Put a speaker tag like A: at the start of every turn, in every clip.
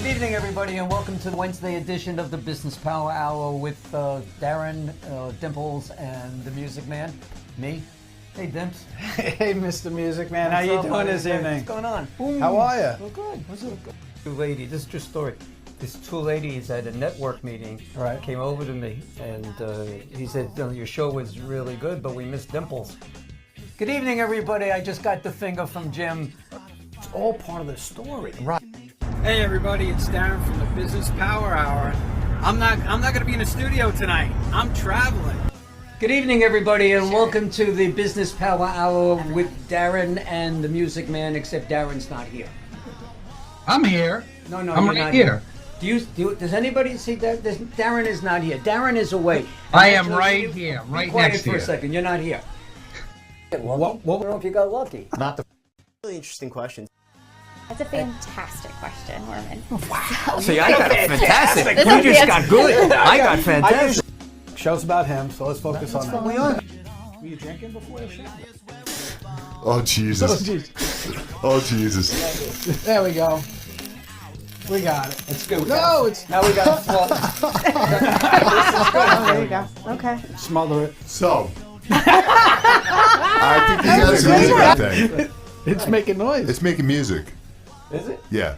A: evening, everybody, and welcome to the Wednesday edition of the Business Power Hour with Darren, Dimples, and the Music Man. Me. Hey, Dimps.
B: Hey, Mr. Music Man. How you doing this evening?
A: What's going on?
B: How are you?
A: Well, good. What's up? Two ladies. This is true story. These two ladies at a network meeting came over to me, and he said, your show was really good, but we missed Dimples. Good evening, everybody. I just got the finger from Jim.
B: It's all part of the story.
A: Right.
C: Hey everybody, it's Darren from the Business Power Hour. I'm not going to be in the studio tonight. I'm traveling.
A: Good evening, everybody, and welcome to the Business Power Hour with Darren and the Music Man, except Darren's not here.
D: I'm here.
A: No,
D: I'm
A: you're
D: right
A: not
D: here.
A: Does anybody see that? Darren is not here. Darren is away.
D: I am right here, right
A: quiet
D: next
A: for
D: to
A: a
D: you.
A: second. You're not here. What? I don't know if you got lucky.
E: Not the really interesting question.
F: That's a fantastic question, Norman.
A: Wow. See, I got fantastic. You just got good. I got fantastic.
B: Show's about him, so let's focus on that.
A: Were
B: you drinking before the show?
G: Oh, Jesus. Oh, Jesus.
B: There we go. We got it.
A: Let's go.
B: No, it's...
A: Now we got to
F: There you go. Okay.
B: Smother it.
G: So, I think he has a music thing.
B: It's making noise.
G: It's making music.
A: Is it?
G: Yeah.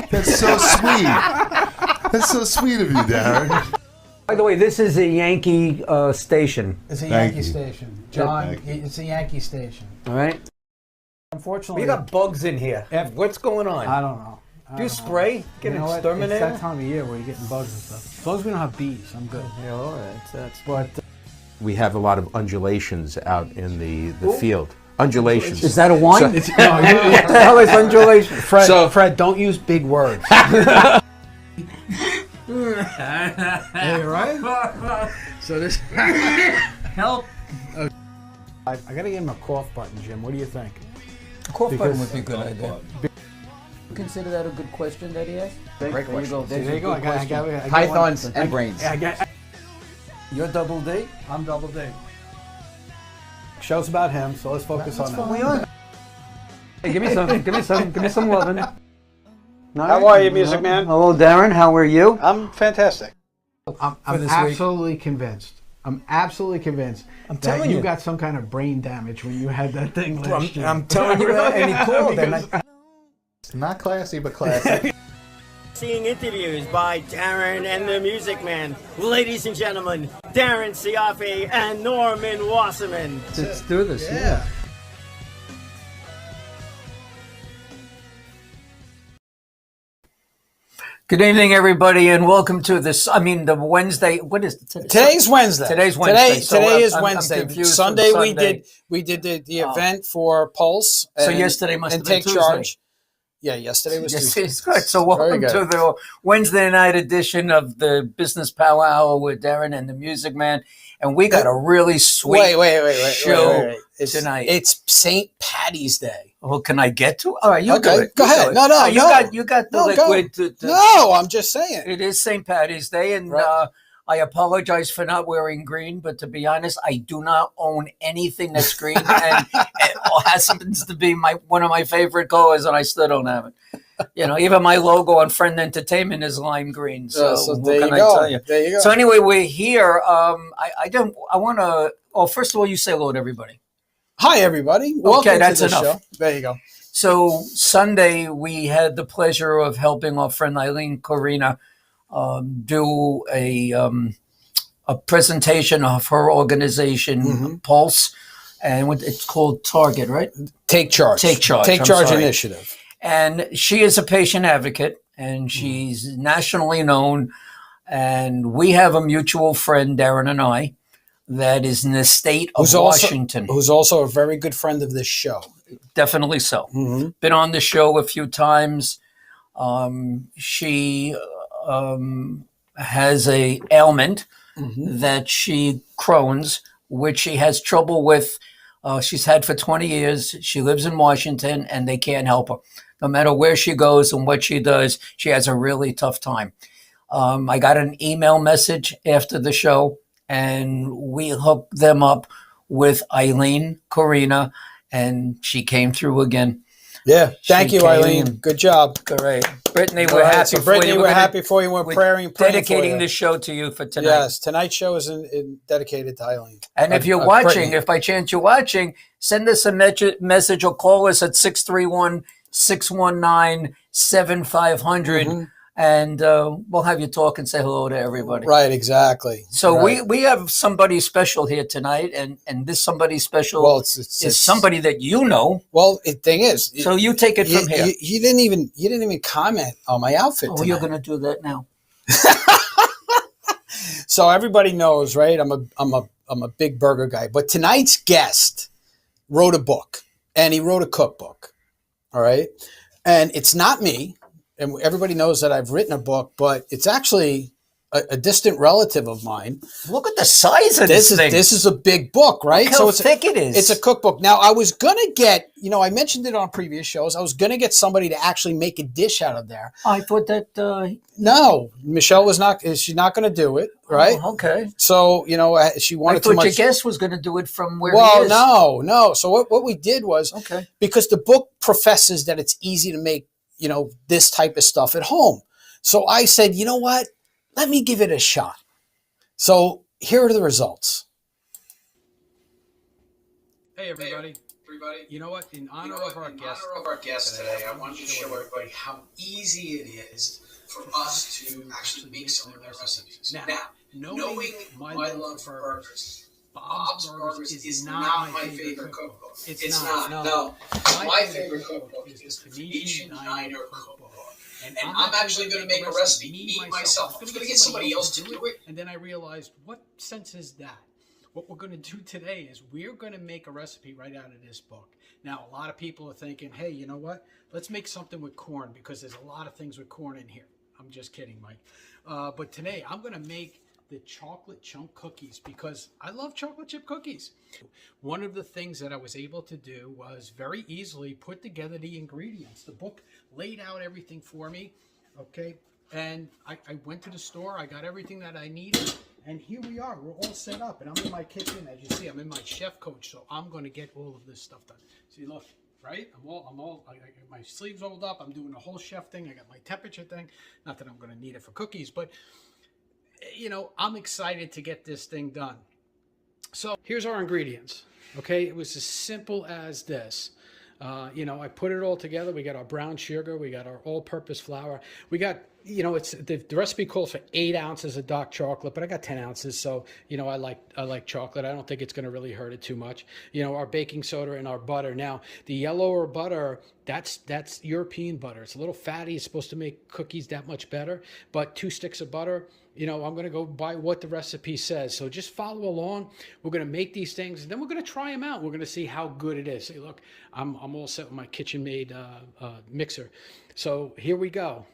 G: That's so sweet. That's so sweet of you, Darren.
A: By the way, this is a Yankee station.
B: It's a
G: Thank
B: Yankee
G: you.
B: station. John,
G: Thank you.
B: it's a Yankee station.
A: All right.
B: Unfortunately...
A: We got bugs in here. What's going on?
B: I don't know.
A: Do you spray? Get an
B: It's
A: exterminator?
B: that time of year where you're getting bugs and stuff. As long as we don't have bees, I'm good.
A: Yeah, all right. That's...
B: But...
H: We have a lot of undulations out in the field. Undulations.
A: Is that a wine?
B: No,
A: what the hell is undulation?
B: Fred, don't use big words. Yeah, right? So this...
A: Help.
B: I gotta give him a cough button, Jim. What do you think?
A: A cough button
B: Because-
A: would be a good idea. Consider that a good question that he asked?
E: Great
A: There you go. There's
B: There
A: a
B: you go.
A: good
B: I
A: question.
B: got
E: Pythons
B: one.
E: and brains.
A: You're double D?
B: I'm double D. Show's about him, so let's focus on that.
A: Hey, give me some. Give me some loving.
B: How are you, Music Man?
A: Hello, Darren. How are you?
B: I'm fantastic. I'm
A: this week.
B: absolutely convinced. I'm absolutely convinced that
A: telling
B: you
A: you.
B: got some kind of brain damage when you had that thing last year.
A: I'm telling you that, and he called. And
G: Not classy, but classic.
E: Seeing interviews by Darren and the Music Man. Ladies and gentlemen, Darren Siafi and Norman Wasserman.
A: let's do this.
B: yeah.
A: Good evening, everybody, and welcome to this. The Wednesday. What is today?
C: Today's Wednesday.
A: Today's Wednesday.
C: Today is
A: I'm
C: Wednesday.
A: confused
C: Sunday,
A: from
C: we
A: Sunday.
C: did the event for Pulse.
A: So
C: and-
A: yesterday must
C: and
A: have been
C: Take
A: Tuesday.
C: Charge. Yeah, yesterday was
A: Yes,
C: Tuesday.
A: it's good. So welcome
C: good.
A: to the Wednesday night edition of the Business Power Hour with Darren and the Music Man, and we got a really sweet
C: Wait,
A: show
C: It's,
A: tonight.
C: It's St. Patty's Day.
A: Well, can I get to? All right, you
C: Okay,
A: do it.
C: go
A: You
C: ahead.
A: do it.
C: No,
A: You got the
C: No, go.
A: liquid. To,
C: No, I'm just saying.
A: It is St. Patty's Day, and
C: Right.
A: I apologize for not wearing green, but to be honest, I do not own anything that's green, and it happens to be one of my favorite colors, and I still don't have it. Even my logo on Friend Entertainment is lime green. So, what
C: there
A: can
C: you
A: I
C: go.
A: tell you?
C: There you go.
A: So anyway, we're here. I want to. Oh, first of all, you say hello to everybody.
C: Hi, everybody. Welcome
A: that's
C: to the
A: enough.
C: show. There you go.
A: So Sunday, we had the pleasure of helping our friend Eileen Corina do a presentation of her organization, Pulse, and it's called Target, right?
C: Take Charge.
A: Take Charge.
C: Take
A: I'm
C: Charge
A: sorry.
C: Initiative.
A: And she is a patient advocate, and she's nationally known. And we have a mutual friend, Darren and I, that is in the state of Washington.
C: Who's also a very good friend of this show.
A: Definitely so. Been on the show a few times. She has a ailment that she Crohn's, which she has trouble with. She's had for 20 years. She lives in Washington, and they can't help her. No matter where she goes and what she does, she has a really tough time. I got an email message after the show, and we hooked them up with Eileen Corina, and she came through again.
C: Yeah. Thank
A: She
C: you,
A: came
C: Eileen.
A: and-
C: Good job.
A: Great. Brittany,
C: All
A: we're
C: right,
A: happy
C: so
A: for
C: Brittany,
A: you.
C: we're happy for you. We're praying for
A: dedicating
C: you.
A: this show to you for tonight.
C: Yes, tonight's show is dedicated to Eileen.
A: And if you're watching, if by chance you're watching, send us a message or call us at 631-619-7500, and we'll have you talk and say hello to everybody.
C: Right, exactly.
A: So
C: right.
A: we have somebody special here tonight, and this somebody special is somebody that you know.
C: Well, the thing is,
A: so you take it from here.
C: You didn't even comment on my outfit.
A: Oh,
C: tonight.
A: you're going to do that now.
C: So everybody knows, right? I'm a big burger guy, but tonight's guest wrote a book, and he wrote a cookbook. All right, and it's not me, and everybody knows that I've written a book, but it's actually a distant relative of mine.
A: Look at the size of this thing.
C: This is a big book, right?
A: Look how thick it is.
C: It's a cookbook. Now, I was going to get, I mentioned it on previous shows. I was going to get somebody to actually make a dish out of there.
A: I thought that...
C: No, Michelle she's not going to do it, right?
A: Oh, okay.
C: So, she wanted too much.
A: I thought your guest was going to do it from where he is.
C: No. So what we did was, because the book professes that it's easy to make, this type of stuff at home. So I said, you know what? Let me give it a shot. So here are the results.
I: Hey everybody. You know what? In honor of our guest today, I want to show everybody how easy it is for us to actually make some of their recipes. Now, knowing my love for burgers, Bob's Burgers is not my favorite cookbook. It's not. No. My favorite cookbook is the Phoenicia Diner cookbook. And I'm actually going to make a recipe, me myself. I'm going to get somebody else to do it. And then I realized, what sense is that? What we're going to do today is we're going to make a recipe right out of this book. Now, a lot of people are thinking, hey, you know what? Let's make something with corn, because there's a lot of things with corn in here. I'm just kidding, Mike. But today, I'm going to make the chocolate chunk cookies, because I love chocolate chip cookies. One of the things that I was able to do was very easily put together the ingredients. The book laid out everything for me, okay? And I went to the store, I got everything that I needed, and here we are. We're all set up, and I'm in my kitchen. As you see, I'm in my chef coach, so I'm going to get all of this stuff done. See, look, right? I got my sleeves rolled up. I'm doing the whole chef thing. I got my temperature thing. Not that I'm going to need it for cookies, but I'm excited to get this thing done. So here's our ingredients. Okay, it was as simple as this. I put it all together. We got our brown sugar. We got our all-purpose flour. We got, it's the recipe calls for 8 ounces of dark chocolate, but I got 10 ounces. So, I like chocolate. I don't think it's going to really hurt it too much. Our baking soda and our butter. Now, the yellower butter, that's European butter. It's a little fatty. It's supposed to make cookies that much better. But 2 sticks of butter, I'm going to go by what the recipe says. So just follow along. We're going to make these things, and then we're going to try them out. We're going to see how good it is. See, look, I'm all set with my kitchen-made mixer. So here we go.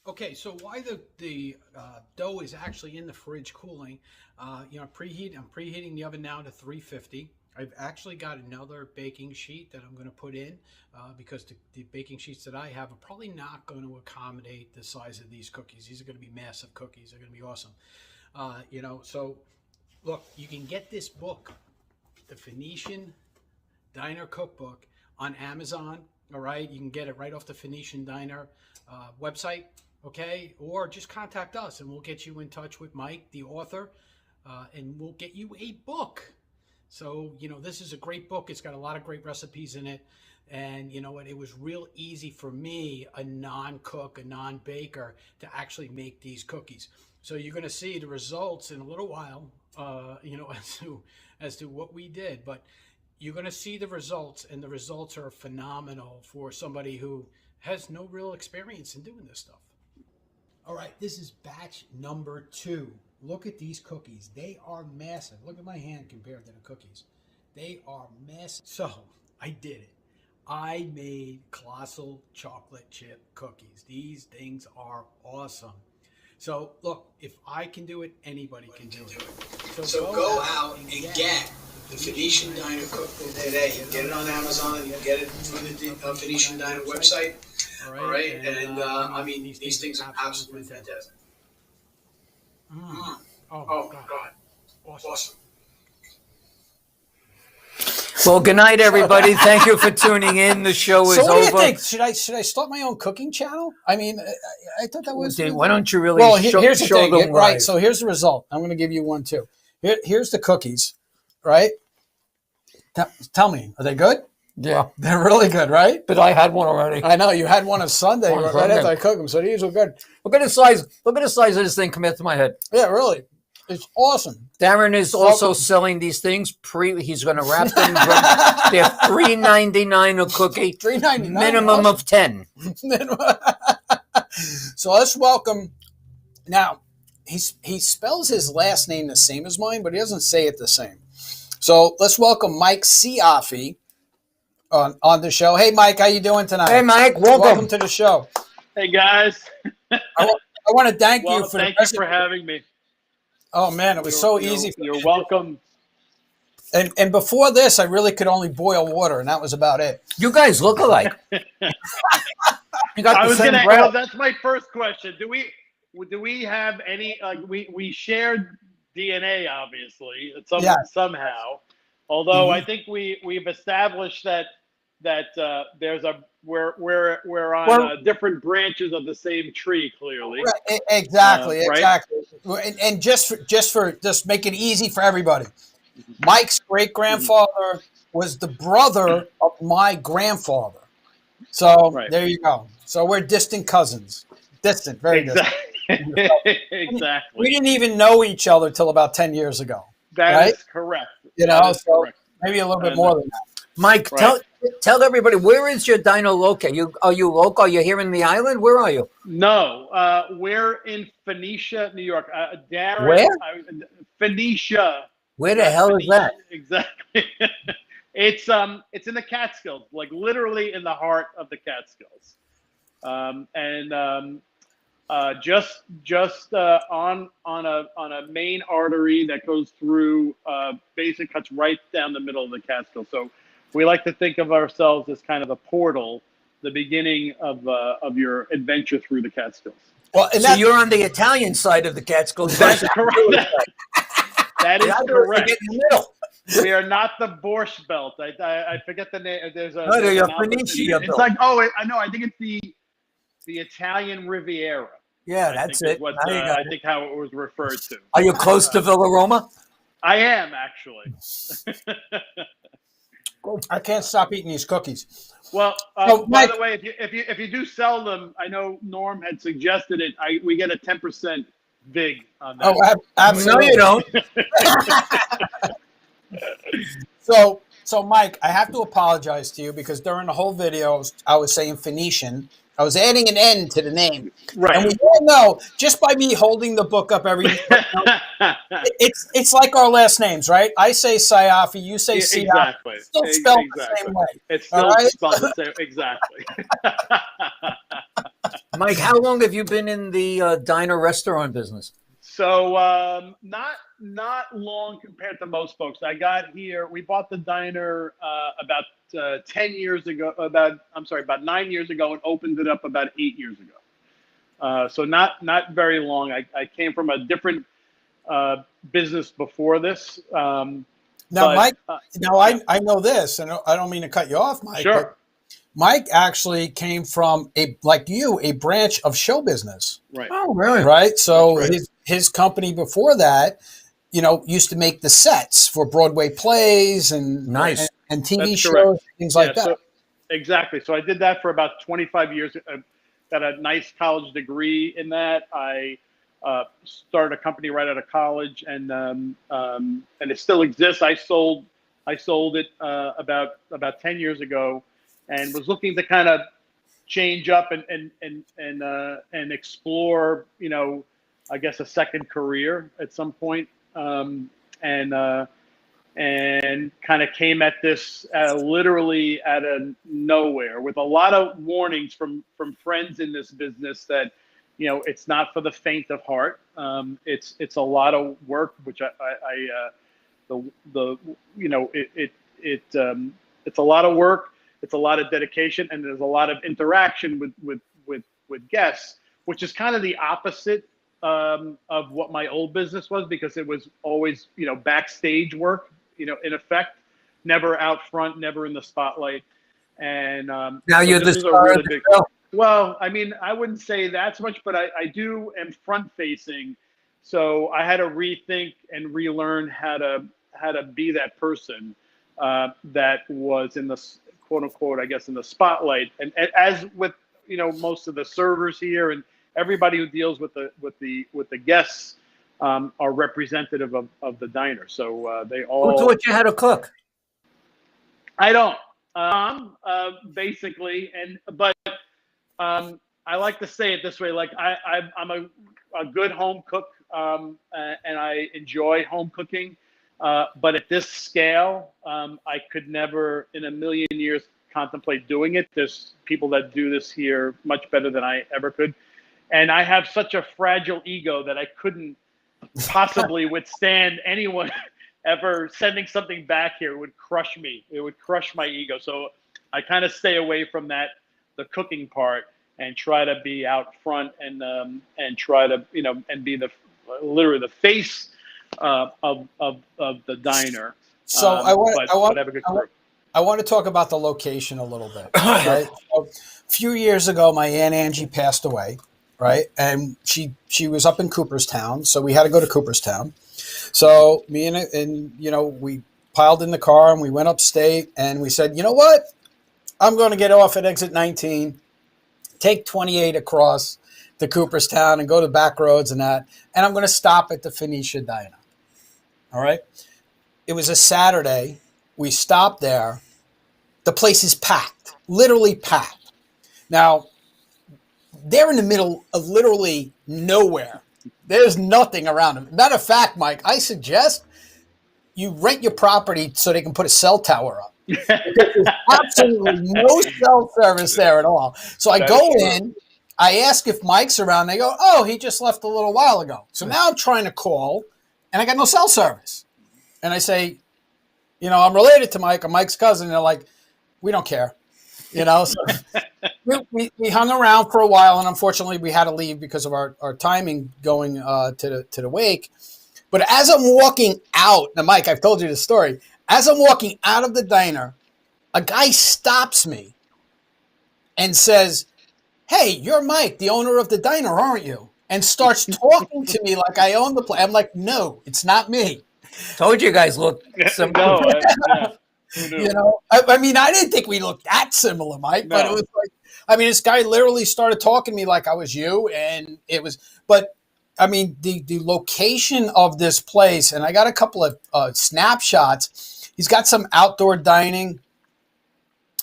I: Okay, so why the dough is actually in the fridge cooling, I'm preheating the oven now to 350. I've actually got another baking sheet that I'm going to put in because the baking sheets that I have are probably not going to accommodate the size of these cookies. These are going to be massive cookies. They're going to be awesome. So look, you can get this book, the Phoenician Diner Cookbook, on Amazon. All right, you can get it right off the Phoenician Diner website. Okay, or just contact us and we'll get you in touch with Mike, the author, and we'll get you a book. So, this is a great book. It's got a lot of great recipes in it.
C: And you know what? It was real easy for me, a non-cook, a non-baker, to actually make these cookies. So you're going to see the results in a little while, as to what we did. But you're going to see the results, and the results are phenomenal for somebody who has no real experience in doing this stuff. All right, this is batch number 2. Look at these cookies. They are massive. Look at my hand compared to the cookies. They are massive. So I did it. I made colossal chocolate chip cookies. These things are awesome. So look, if I can do it, anybody can do it.
I: So go out and get the Phoenician Diner cookbook today. You can get it on Amazon. You can get it through the Phoenician Diner website. All right. And I mean, these things are absolutely fantastic. Oh, God. Awesome.
A: Well, good night, everybody. Thank you for tuning in. The show is
C: So what
A: over.
C: do you think? Should I start my own cooking channel? I mean, I thought that was.
A: Why don't you really
C: here's the
A: show
C: thing,
A: them
C: right?
A: live?
C: So here's the result. I'm going to give you one too. Here's the cookies, right? Tell me, are they good?
A: Yeah,
C: They're really good, right?
A: but I had one already.
C: I know you had one on Sunday
A: On
C: right
A: Sunday.
C: after I cooked them, so these were good.
A: Look at the size. Look at the size of this thing compared to my head.
C: Yeah, really, it's awesome.
A: Darren is also selling these things. He's going to wrap them. They're $3.99 a cookie.
C: $3.99.
A: Minimum of 10.
C: So let's welcome. Now, he spells his last name the same as mine, but he doesn't say it the same. So let's welcome Mike Ciaffi on the show. Hey, Mike, how you doing tonight?
A: Hey, Mike, welcome
C: to the show.
J: Hey guys.
C: I want to thank you for
J: thank you for having me.
C: Oh man, it was so easy.
J: You're welcome.
C: And before this, I really could only boil water, and that was about it.
A: You guys look alike. You got
J: I
A: the
J: was
A: same
J: gonna.
A: breath.
J: Well, that's my first question. Do we have any? We shared DNA, obviously, somehow. Although I think we've established that there's we're on different branches of the same tree, clearly.
C: Right, exactly.
J: Right?
C: And just make it easy for everybody. Mike's great grandfather was the brother of my grandfather. So there you go. So we're distant cousins. Distant, very distant.
J: Exactly.
C: We didn't even know each other till about 10 years ago.
J: That is correct.
C: Correct. Maybe a little bit more than that.
A: Mike, tell everybody, where is your diner located? Are you local? Are you here in the island? Where are you?
J: No, we're in Phoenicia, New York. Darren,
A: Where?
J: Phoenicia.
A: Where the hell is that?
J: Exactly. It's in the Catskills, like literally in the heart of the Catskills, just on a main artery that goes through, basically cuts right down the middle of the Catskills. So we like to think of ourselves as kind of a portal, the beginning of your adventure through the Catskills.
C: Well,
A: So you're on the Italian side of the Catskills.
J: That's correct. That is correct.
A: In the middle.
J: We are not the Borscht Belt. I forget the name. There's a.
A: No, you're
J: It's
A: Phoenicia.
J: like I know. I think it's the Italian Riviera.
A: Yeah, that's it.
J: I think how it was referred to.
A: Are you close to Villa Roma?
J: I am actually.
C: I can't stop eating these cookies.
J: Well,
C: So,
J: by
C: Mike-
J: the way, if you do sell them, I know Norm had suggested it. We get a 10% vig on that.
C: Oh, absolutely.
A: No, you don't.
C: So, Mike, I have to apologize to you because during the whole video, I was saying Phoenician. I was adding an N to the name.
J: Right.
C: And we all know, just by me holding the book up it's like our last names, right? I say Ciaffi, you say Ciaffi.
J: Exactly.
C: It's still spelled the same way.
J: It's still
C: all right?
J: spelled the same. Exactly.
A: Mike, how long have you been in the diner restaurant business?
J: So not long compared to most folks. I got here. We bought the diner about 10 years ago. About 9 years ago, and opened it up about 8 years ago. So not very long. I came from a different business before this.
C: Now, Mike. I know this, and I don't mean to cut you off, Mike.
J: Sure.
C: But Mike actually came from a branch of show business.
J: Right.
A: Oh, really?
C: Right. So
J: That's right.
C: his company before that, used to make the sets for Broadway plays and
A: Nice.
C: and TV
J: That's
C: shows,
J: correct.
C: things like that.
J: Exactly. So I did that for about 25 years. Got a nice college degree in that. I started a company right out of college, and it still exists. I sold it about 10 years ago, and was looking to kind of change up and explore, I guess a second career at some point, and kind of came at this literally out of nowhere, with a lot of warnings from friends in this business that, it's not for the faint of heart. It's a lot of work, which it's a lot of work. It's a lot of dedication, and there's a lot of interaction with guests, which is kind of the opposite of what my old business was, because it was always, backstage work, in effect, never out front, never in the spotlight. And
A: Now
J: so
A: you're
J: this
A: the
J: is a
A: star
J: really
A: of the
J: big.
A: show.
J: Well, I mean, I wouldn't say that so much, but I am front facing. So I had to rethink and relearn how to be that person that was in the quote unquote, I guess, in the spotlight. And as with, most of the servers here and everybody who deals with the guests are representative of the diner. So they all.
A: Who taught you how to cook?
J: I don't. Basically, but I like to say it this way: like I'm a good home cook, and I enjoy home cooking. But at this scale, I could never in a million years contemplate doing it. There's people that do this here much better than I ever could, and I have such a fragile ego that I couldn't possibly withstand anyone ever sending something back here. It would crush me. It would crush my ego. So I kind of stay away from the cooking part, and try to be out front and try to, and be literally the face of the diner.
C: So I want
J: have a good crew.
C: I want to talk about the location a little bit. Right? So, a few years ago, my Aunt Angie passed away, right? And she was up in Cooperstown, so we had to go to Cooperstown. So me and we piled in the car and we went upstate, and we said, you know what? I'm going to get off at exit 19, take 28 across to Cooperstown and go to back roads and that, and I'm going to stop at the Phoenicia Diner. All right? It was a Saturday. We stopped there. The place is packed, literally packed. Now, they're in the middle of literally nowhere. There's nothing around them. Matter of fact, Mike, I suggest you rent your property so they can put a cell tower up. There's absolutely no cell service there at all. So I go in, I ask if Mike's around. They go, oh, he just left a little while ago. So now I'm trying to call, and I got no cell service. And I say, I'm related to Mike. I'm Mike's cousin. And they're like, we don't care. So we hung around for a while, and unfortunately we had to leave because of our timing going to the wake. But as I'm walking out, now Mike, I've told you this story. As I'm walking out of the diner, a guy stops me and says, hey, you're Mike, the owner of the diner, aren't you? And starts talking to me like I own the place. I'm like, no, it's not me.
A: Told you guys look similar.
C: I mean, I didn't think we looked that similar, Mike, but it was like, this guy literally started talking to me like I was you, and it was, but I mean, the location of this place, and I got a couple of snapshots. He's got some outdoor dining,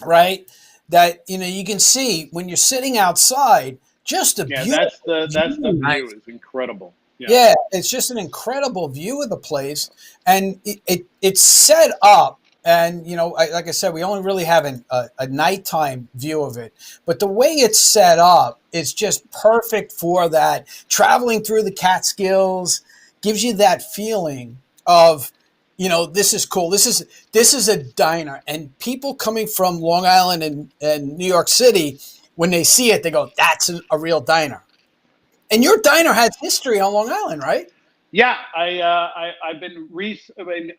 C: right? That, you can see when you're sitting outside, just a beautiful
J: that's the view is incredible.
C: Yeah, it's just an incredible view of the place, and it's set up. And like I said, we only really have a nighttime view of it, but the way it's set up is just perfect for that. Traveling through the Catskills gives you that feeling of, this is cool. This is a diner, and people coming from Long Island and New York City, when they see it, they go, "That's a real diner." And your diner has history on Long Island, right?
J: Yeah, I've been.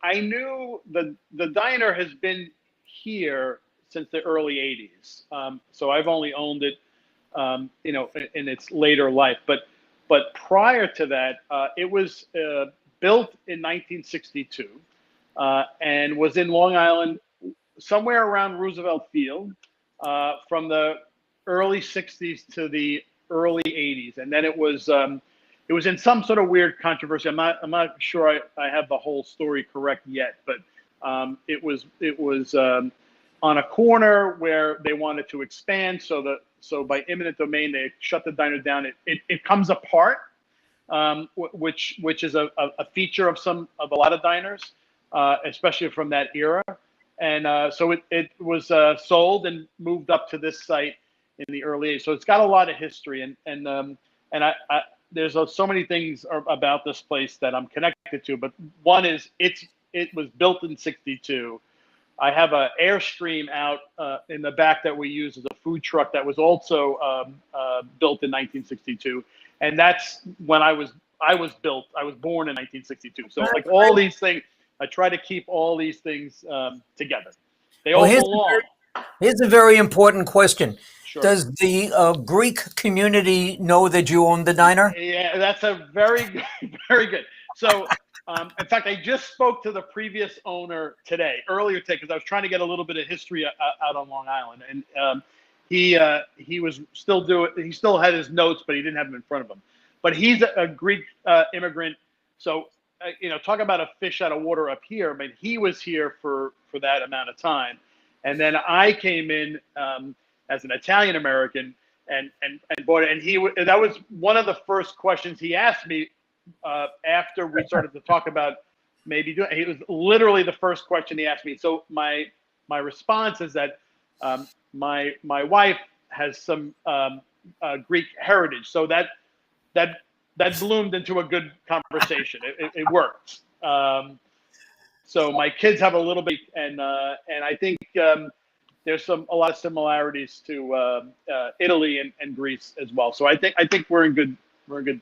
J: I knew the diner has been here since the early '80s. So I've only owned it, in its later life. But prior to that, it was built in 1962 and was in Long Island, somewhere around Roosevelt Field. from the early 60s to the early 80s. And then it was in some sort of weird controversy. I'm not sure I have the whole story correct yet, but it was on a corner where they wanted to expand. So by eminent domain, they shut the diner down. It comes apart, which is a feature of a lot of diners, especially from that era. And so it was sold and moved up to this site in the early 80s. So it's got a lot of history, and I there's so many things about this place that I'm connected to. But one is it was built in '62. I have an Airstream out in the back that we use as a food truck that was also built in 1962, and that's when I was built. I was born in 1962. So like all these things, I try to keep all these things together. They all belong.
A: Here's a very important question.
J: Sure.
A: Does the Greek community know that you own the diner?
J: Yeah, that's a very good. So, in fact, I just spoke to the previous owner earlier today, because I was trying to get a little bit of history out on Long Island, and he was he still had his notes, but he didn't have them in front of him. But he's a Greek immigrant, so talk about a fish out of water up here. I mean, he was here for that amount of time, and then I came in as an Italian American and bought it, and that was one of the first questions he asked me. After we started to talk about maybe doing, it was literally the first question he asked me. So my response is that my wife has some Greek heritage, so that bloomed into a good conversation. It worked. So my kids have a little bit, and I think there's a lot of similarities to Italy and Greece as well. So I think we're in good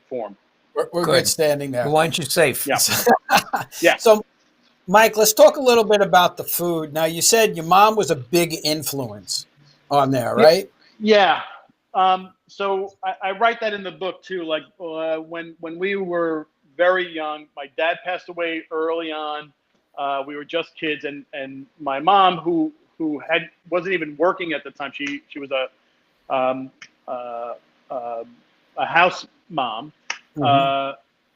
J: form.
C: We're good standing there.
A: Why aren't you safe?
J: Yeah. Yeah.
C: So, Mike, let's talk a little bit about the food. Now, you said your mom was a big influence on there, right?
J: Yeah. So I write that in the book too. Like when we were very young, my dad passed away early on. We were just kids, and my mom, who wasn't even working at the time, she was a house mom.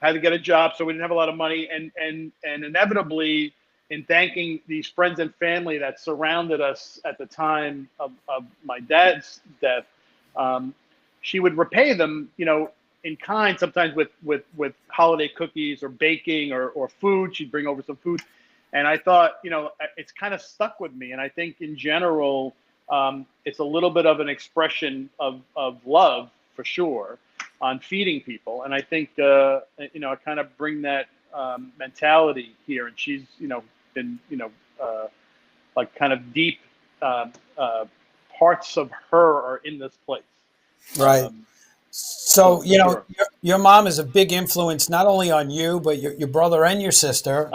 J: Had to get a job, so we didn't have a lot of money, and inevitably, in thanking these friends and family that surrounded us at the time of my dad's death, she would repay them, in kind, sometimes with holiday cookies or baking or food. She'd bring over some food, and I thought, it's kind of stuck with me. And I think in general, it's a little bit of an expression of love for sure, on feeding people. And I think, I kind of bring that mentality here. And she's, been, like kind of deep parts of her are in this place.
C: Right. So,
J: sure.
C: your mom is a big influence, not only on you, but your brother and your sister.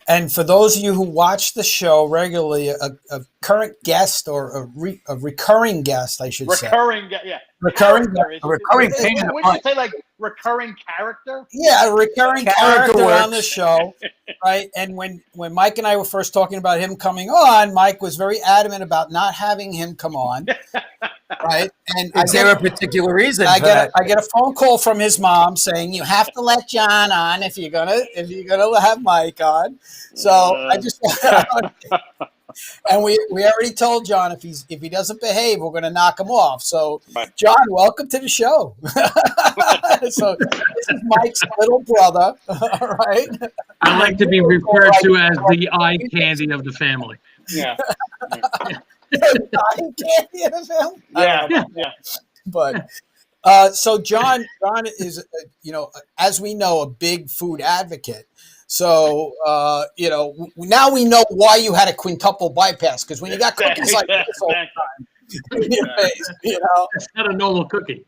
C: And for those of you who watch the show regularly, a current guest or a recurring guest, I should say.
J: Recurring, yeah.
C: Recurring,
J: a
A: recurring
J: pain in the butt. Would you say like recurring character?
C: Yeah, a recurring character
A: works.
C: on the show, right? And when Mike and I were first talking about him coming on, Mike was very adamant about not having him come on, right? And
A: is there a particular reason?
C: I get a phone call from his mom saying you have to let John on if you're gonna have Mike on. So I just. And we already told John if he doesn't behave, we're going to knock him off. So, John, welcome to the show. So this is Mike's little brother, right?
K: I like to be referred to as the eye candy of the family.
J: Yeah.
C: Eye candy of the family.
J: Yeah.
C: But so John is as we know, a big food advocate. So, now we know why you had a quintuple bypass, because when you got cookies like this all the time in your face,
K: It's not a normal cookie.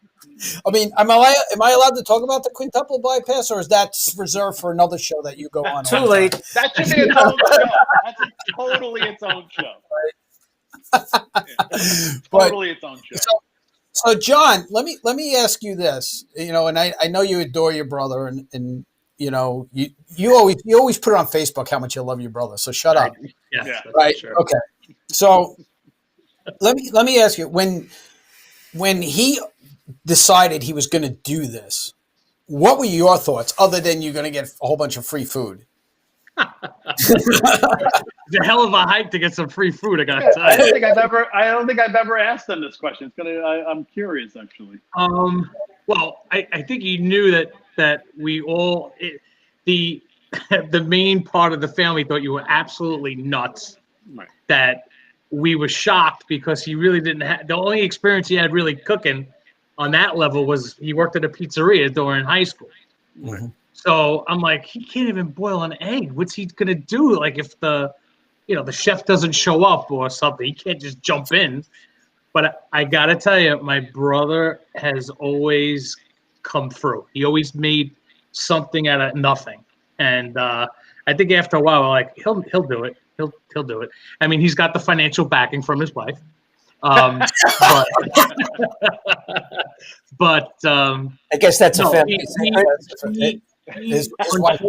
C: I mean, am I allowed to talk about the quintuple bypass, or is that reserved for another show that you go on?
A: Too late.
J: That should be its own show. That's totally its own show. Totally its own show.
C: So, John, let me ask you this. And I know you adore your brother, and you always put it on Facebook how much you love your brother. So shut up.
K: Yeah.
C: Right.
K: Sure.
C: Okay. So let me ask you, when he decided he was going to do this, what were your thoughts other than you're going to get a whole bunch of free food?
K: It's a hell of a hike to get some free food. I gotta tell
J: I
K: you.
J: don't think I've ever asked them this question. I'm curious actually.
K: Well, I think he knew that we all the the main part of the family thought you were absolutely nuts.
J: Right.
K: That we were shocked because he really didn't have the only experience he had really cooking on that level was he worked at a pizzeria during high school.
C: Mm-hmm.
K: So I'm like, he can't even boil an egg. What's he gonna do? Like if the chef doesn't show up or something, he can't just jump in. But I gotta tell you, my brother has always come through. He always made something out of nothing, and I think after a while, like he'll do it. He'll do it. I mean, he's got the financial backing from his wife, but
A: I guess that's a
K: no,
A: family
K: he,
C: His wife.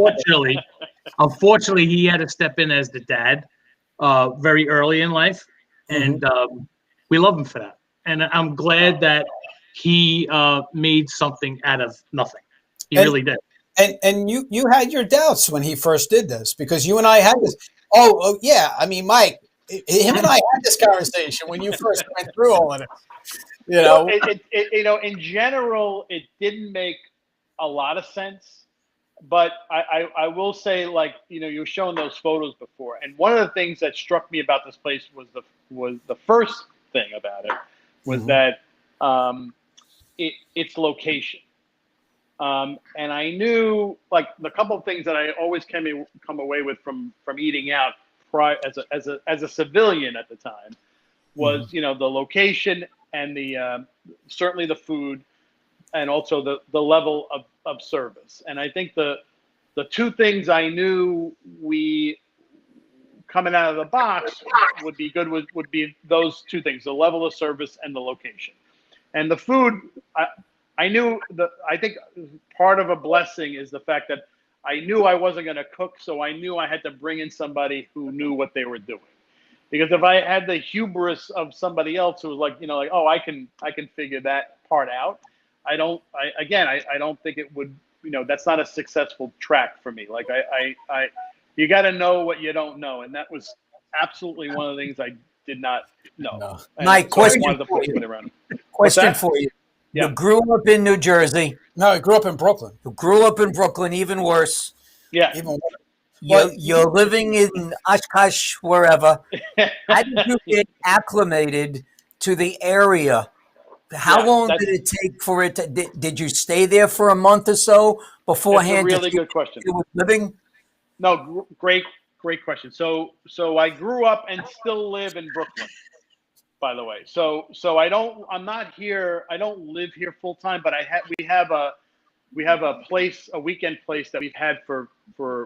K: unfortunately, he had to step in as the dad very early in life, and we love him for that. And I'm glad that he made something out of nothing. He really did.
C: And you had your doubts when he first did this because you and I had this. Oh yeah, I mean, Mike, him and I had this conversation when you first went through all of it. You know,
J: In general, it didn't make a lot of sense. But I will say, like, you were showing those photos before, and one of the things that struck me about this place was the first thing about it was that its location. And I knew, like, the couple of things that I always come away with from eating out as a civilian at the time was the location and the certainly the food, and also the level of service. And I think the two things I knew we coming out of the box would be good would be those two things: the level of service and the location. And the food, I knew I think part of a blessing is the fact that I knew I wasn't going to cook, so I knew I had to bring in somebody who knew what they were doing. Because if I had the hubris of somebody else who was like, oh, I can figure that part out, I don't think it would, that's not a successful track for me. Like you got to know what you don't know. And that was absolutely one of the things I did not know.
A: No. Mike, question for you.
J: Yeah.
A: You grew up in New Jersey.
C: No, I grew up in Brooklyn.
A: You grew up in Brooklyn, even worse.
J: Yeah.
C: Even
A: You're living in Oshkosh, wherever. How did you get acclimated to the area? How long did it take for it to, did you stay there for a month or so beforehand?
J: That's a really good question.
A: You were living?
J: No, great question. So I grew up and still live in Brooklyn, by the way. So I'm not here. I don't live here full time, but we have a place, a weekend place that we've had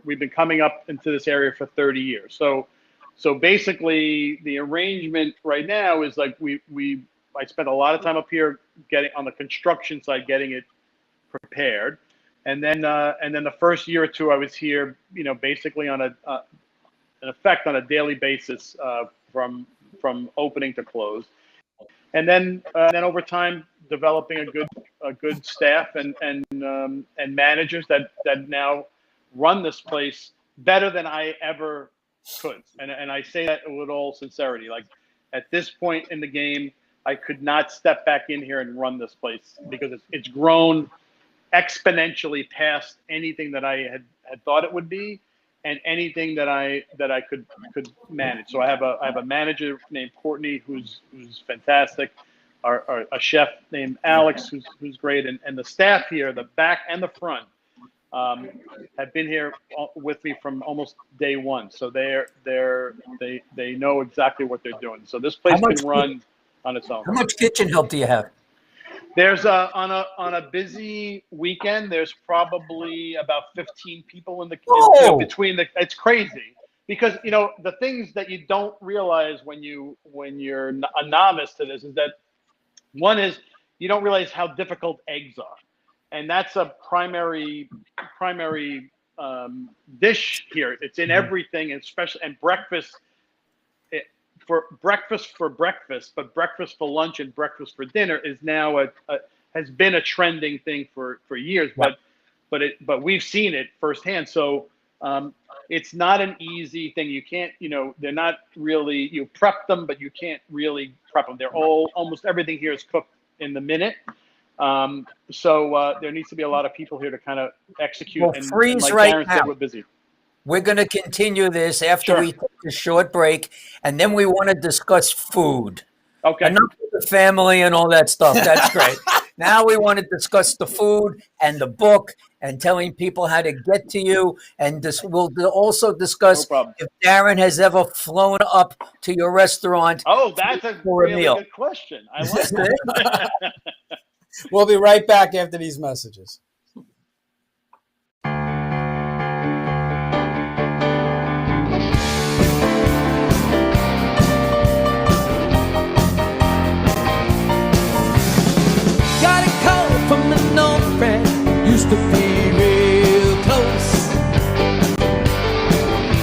J: we've been coming up into this area for 30 years. So basically the arrangement right now is like I spent a lot of time up here getting on the construction side, getting it prepared. And then the first year or two I was here, basically on in effect on a daily basis from opening to close. And then over time, developing a good staff and managers that now run this place better than I ever could. And I say that with all sincerity. Like at this point in the game, I could not step back in here and run this place because it's grown exponentially past anything that I had thought it would be, and anything that I could manage. So I have a manager named Courtney who's fantastic, a chef named Alex who's great, and the staff here, the back and the front, have been here with me from almost day one. So they know exactly what they're doing. So this place can run on its own.
A: How much kitchen help do you have?
J: There's on a busy weekend, there's probably about 15 people in the between the. It's crazy because the things that you don't realize when you're a novice to this is that one is you don't realize how difficult eggs are, and that's a primary dish here. It's in everything, and especially and breakfast. for breakfast, but breakfast for lunch and breakfast for dinner is now has been a trending thing for years.
A: Right.
J: But we've seen it firsthand. So it's not an easy thing. You can't, they're not really, you prep them, but you can't really prep them. They're almost everything here is cooked in the minute. So there needs to be a lot of people here to kind of execute.
A: Well,
J: and
A: freeze
J: like
A: right
J: Darren
A: now.
J: said, we're busy.
A: We're going to continue this after
J: Sure.
A: we take a short break, and then we want to discuss food.
J: Okay.
A: Enough with the family and all that stuff. That's great. Now we want to discuss the food and the book and telling people how to get to you. And we'll also discuss if Darren has ever flown up to your restaurant.
J: Oh, that's a
A: for a
J: really
A: meal.
J: good question. I like that.
C: We'll be right back after these messages.
L: Got a call from an old friend, used to be real close.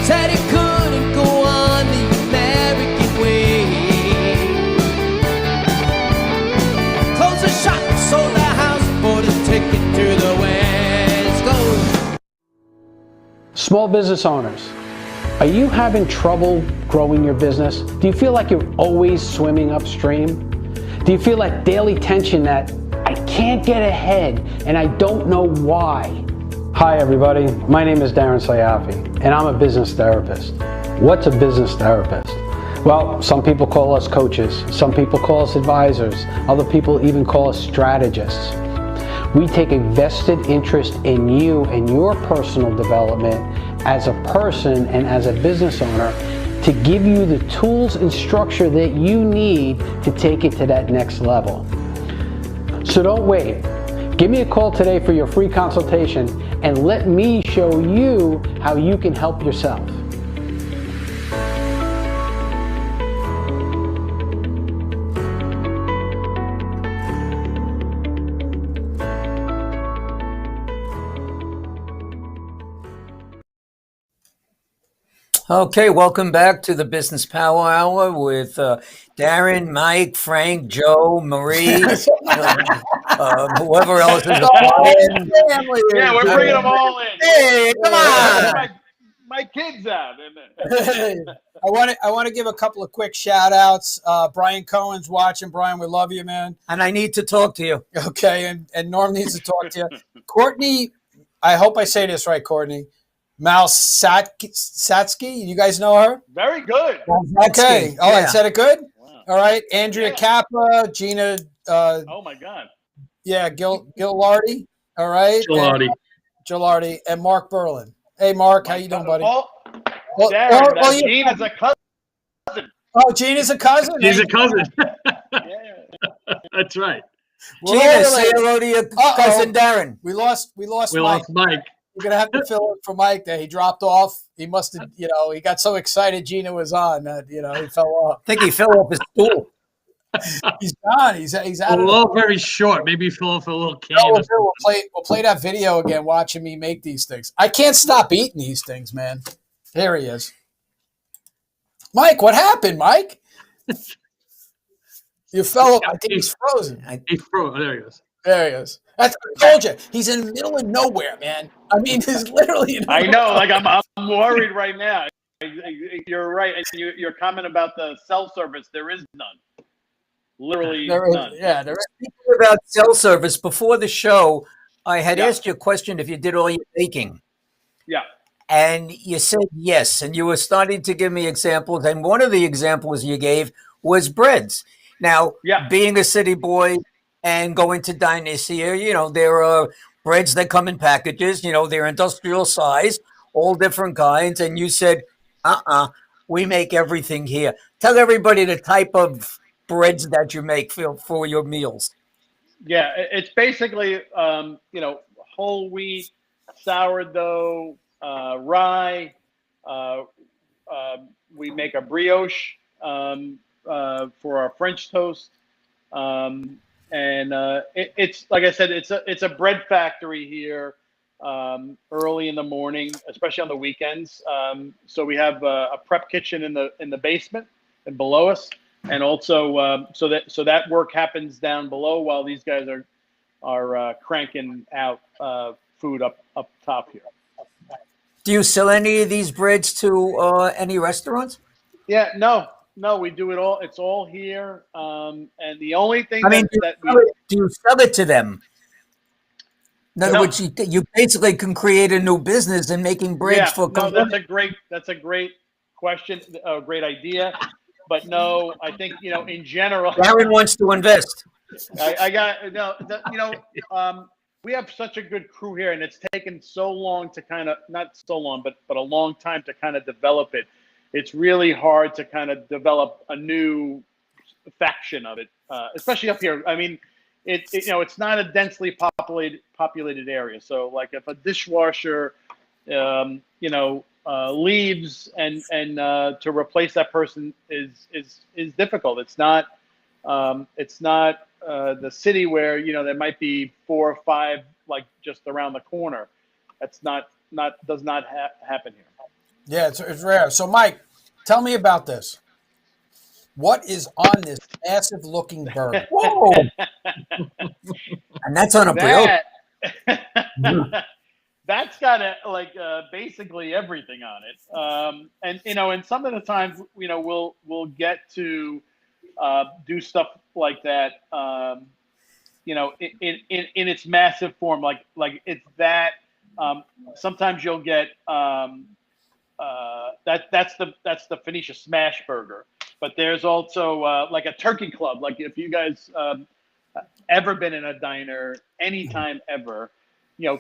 L: Said he couldn't go on the American way. Closed the shop, sold the house, bought a ticket to the West Coast.
M: Small business owners, are you having trouble growing your business? Do you feel like you're always swimming upstream? Do you feel that daily tension that I can't get ahead and I don't know why? Hi everybody, my name is Darren Sayafi and I'm a business therapist. What's a business therapist? Well, some people call us coaches, some people call us advisors, other people even call us strategists. We take a vested interest in you and your personal development as a person and as a business owner to give you the tools and structure that you need to take it to that next level. So don't wait. Give me a call today for your free consultation and let me show you how you can help yourself.
A: Okay, welcome back to the Business Power Hour with Darren, Mike, Frank, Joe, Marie, whoever else is applying.
J: Yeah, we're bringing them all in.
A: Hey, come on.
J: My kids out.
C: I want to give a couple of quick shout outs. Brian Cohen's watching. Brian, we love you, man.
A: And I need to talk to you.
C: Okay, and Norm needs to talk to you. Courtney, I hope I say this right, Courtney. Satsky, you guys know her?
J: Very good.
C: Okay. Oh, I
A: Yeah.
C: said it good? Wow. All right. Andrea Kappa, Gina.
J: Oh, my God.
C: Yeah, Gilardi. All right. Gilardi. And Mark Berlin. Hey, Mark. How you doing, buddy?
J: Darren, Gina's a cousin.
C: Oh, Gina's a cousin?
K: He's a cousin. That's right.
A: Gina, say hello to your cousin Darren.
C: We lost
K: Mike.
C: We're gonna have to fill in for Mike there. He dropped off. He must have, he got so excited Gina was on that, he fell off.
A: I think he fell off his stool.
C: He's gone. He's out
K: A
C: of
K: little very short. Maybe fill off a little can.
C: No, we'll play that video again, watching me make these things. I can't stop eating these things, man. There he is. Mike, what happened, Mike? You fell off. I think he's frozen.
K: He froze. There he is.
C: There he is. I told you, he's in the middle of nowhere, man. I mean, he's literally in the
J: I know, like I'm worried right now. You're right. And your comment about the cell service, there is none. Literally none.
C: Yeah, there is.
A: Speaking about cell service, before the show, I had asked you a question if you did all your baking.
J: Yeah.
A: And you said yes, and you were starting to give me examples. And one of the examples you gave was breads. Now, being a city boy and going to diners here, there are breads that come in packages. They're industrial size, all different kinds. And you said, we make everything here. Tell everybody the type of breads that you make for your meals.
J: Yeah, it's basically, whole wheat, sourdough, rye. We make a brioche for our French toast. It's like I said, it's a bread factory here early in the morning, especially on the weekends. So we have a prep kitchen in the basement, and below us, and also so that work happens down below while these guys are cranking out food up top here.
A: Do you sell any of these breads to any restaurants?
J: Yeah, no, we do it all. It's all here, and the only thing
A: Do you sell it to them? In other words, you basically can create a new business in making breads for.
J: No, that's a great question, a great idea, but no, I think in general.
A: Darren wants to invest.
J: I got we have such a good crew here, and it's taken so long to not so long, but a long time to kind of develop it. It's really hard to kind of develop a new faction of it, especially up here. I mean, it's not a densely populated area. So like if a dishwasher, leaves and to replace that person is difficult. It's not the city where there might be 4 or 5 like just around the corner. That's does not happen here.
C: Yeah, it's rare. So, Mike, tell me about this. What is on this massive-looking burger?
A: Whoa! And that's on a grill.
J: That's got basically everything on it. And some of the times we'll get to do stuff like that. In its massive form, like it's that. Sometimes you'll get that's the Phoenicia Smash Burger, but there's also like a turkey club. Like if you guys ever been in a diner anytime ever,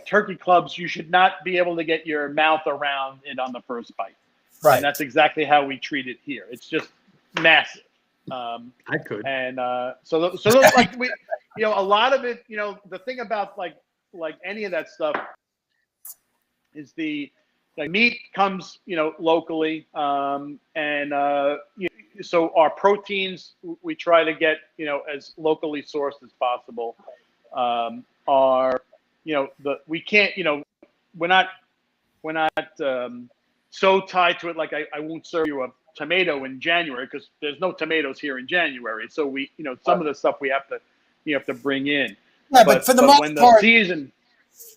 J: turkey clubs, you should not be able to get your mouth around it on the first bite.
C: Right.
J: And that's exactly how we treat it here. It's just massive.
K: I could.
J: And so those like we, a lot of it, the thing about like any of that stuff is the meat comes, locally. So our proteins, we try to get, as locally sourced as possible. We can't, we're not so tied to it. Like I won't serve you a tomato in January because there's no tomatoes here in January. So we, some of the stuff you have to bring in.
C: Yeah, but for the most
J: when
C: part,
J: the season,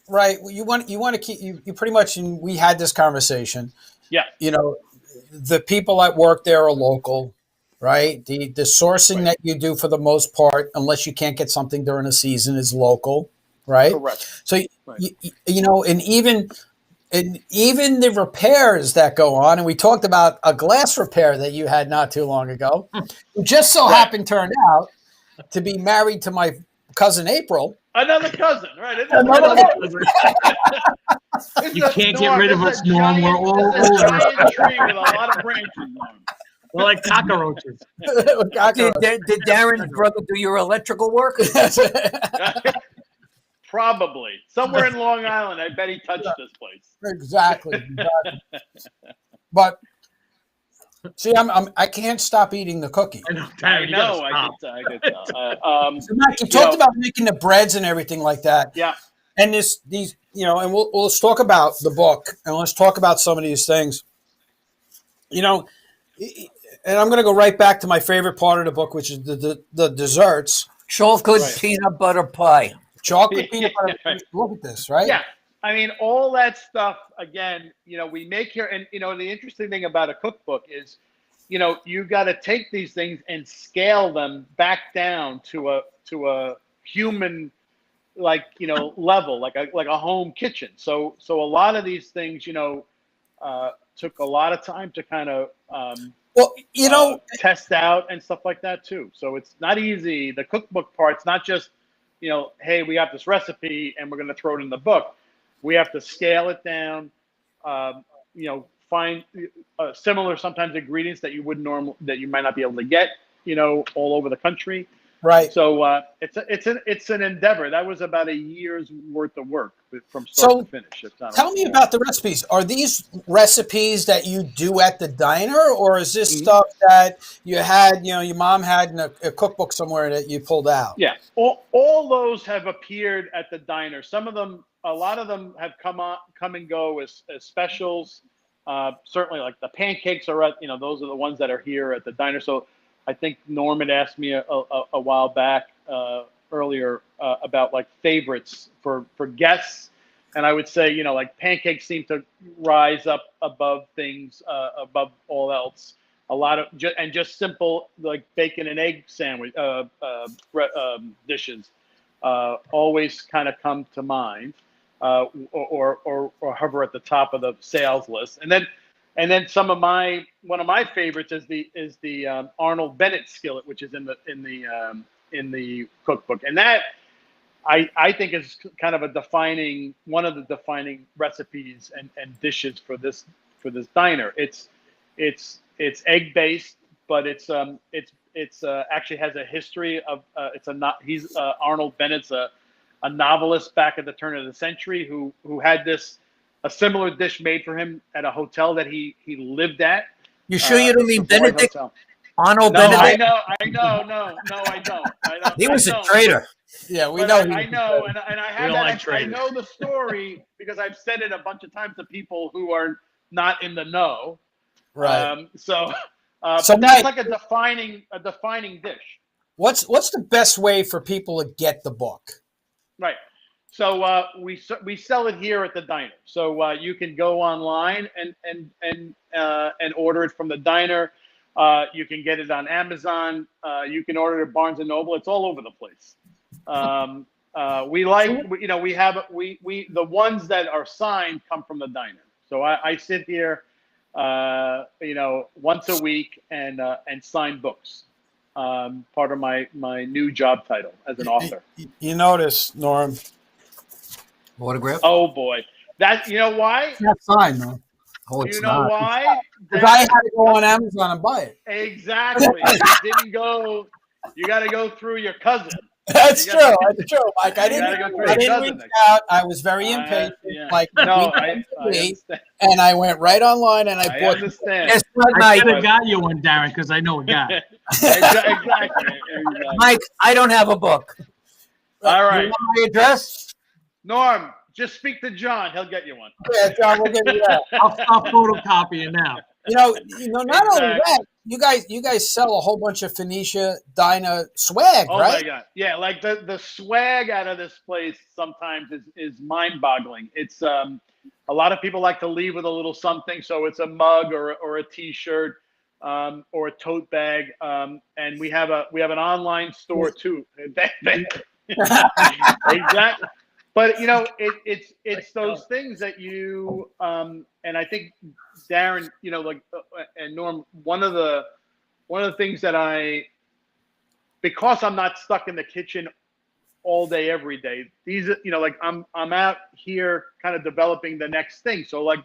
C: right? You want to keep you pretty much. And we had this conversation.
J: Yeah.
C: The people that work there are local, right? The sourcing that you do for the most part, unless you can't get something during the season, is local, right?
J: Correct.
C: So and even the repairs that go on, and we talked about a glass repair that you had not too long ago, who just so happened turned out to be married to my cousin April.
J: Another cousin, right?
K: You can't get rid of us, Norm. We're all
J: a giant tree with a lot of branches on it.
K: We're like cockroaches.
A: Did Darren's brother do your electrical work?
J: Probably. Somewhere in Long Island, I bet he touched this place.
C: Exactly. But see, I can't stop eating the cookie.
J: I know. I could tell.
C: So Matt, you talked about making the breads and everything like that.
J: Yeah.
C: And these, and let's talk about the book and let's talk about some of these things. And I'm going to go right back to my favorite part of the book, which is the desserts.
A: Chocolate peanut butter pie.
C: Chocolate peanut butter. Right. Look at this, right?
J: Yeah. I mean, all that stuff, again, we make here. And, the interesting thing about a cookbook is, you got to take these things and scale them back down to a human, level, like a home kitchen. So a lot of these things, took a lot of time to kind of, test out and stuff like that too. So it's not easy. The cookbook part's not just, hey, we got this recipe and we're going to throw it in the book. We have to scale it down, find similar sometimes ingredients that you might not be able to get, all over the country.
C: Right.
J: So it's an endeavor. That was about a year's worth of work from start to finish.
C: Tell me about the recipes. Are these recipes that you do at the diner, or is this stuff that you had, your mom had in a cookbook somewhere that you pulled out?
J: Yeah, all those have appeared at the diner. A lot of them have come and go as specials. certainly like the pancakes are at, those are the ones that are here at the diner. So I think Norman asked me a while back earlier about like favorites for guests. And I would say, like pancakes seem to rise up above things, above all else. A lot of just simple like bacon and egg sandwich dishes always kind of come to mind, or hover at the top of the sales list. And then one of my favorites is the Arnold Bennett skillet, which is in the cookbook, and that I think is kind of one of the defining recipes and dishes for this diner. It's egg based, but it's actually has a history of Arnold Bennett's a novelist back at the turn of the century who had a similar dish made for him at a hotel that he lived at.
A: You sure you don't mean Benedict?
J: Hotel.
A: Arnold
J: No,
A: Benedict?
J: I don't.
A: He was a traitor.
C: Yeah, we
J: But
C: know.
J: I know, and I have
K: don't like
J: that. I
K: traitors.
J: know the story because I've said it a bunch of times to people who are not in the know.
C: Right.
J: So
C: So
J: but that's
C: Mike-
J: like a defining dish.
C: What's the best way for people to get the book?
J: Right. So we sell it here at the diner. So you can go online and order it from the diner. You can get it on Amazon. You can order it at Barnes and Noble. It's all over the place. The ones that are signed come from the diner. So I sit here, once a week and sign books. Part of my new job title as an author.
C: You notice, Norm.
A: Autograph?
J: Oh boy, you know why?
C: It's not signed, man.
A: Oh,
J: You know why?
C: Because I had to go on Amazon and buy it.
J: Exactly. You didn't go. You got to go through your cousin.
C: That's true. That's true, Mike. I
J: You gotta go through
C: didn't
J: your
C: reach
J: cousin.
C: out. I was very impatient.
J: Yeah.
C: Like
J: No,
C: we
J: I
C: went to eat,
J: understand.
C: and I went right online and I
J: I
C: bought.
J: understand.
A: Guess what,
K: I
A: Mike?
K: could have got you one, Darren, because I know a guy.
J: Exactly.
A: Mike, I don't have a book.
J: All
A: You
J: right,
A: want my address?
J: Norm. Just speak to John. He'll get you one.
C: Yeah, John, we'll give you that.
K: I'll stop photocopying now.
C: Not only that, you guys sell a whole bunch of Phoenicia Diner swag,
J: Oh
C: right?
J: my God. Yeah, like the swag out of this place sometimes is mind-boggling. It's a lot of people like to leave with a little something, so it's a mug or a T-shirt or a tote bag, and we have an online store too. Exactly. But it's those things that you and I think Darren, and Norm, one of the things that because I'm not stuck in the kitchen all day every day, these I'm out here kind of developing the next thing. So like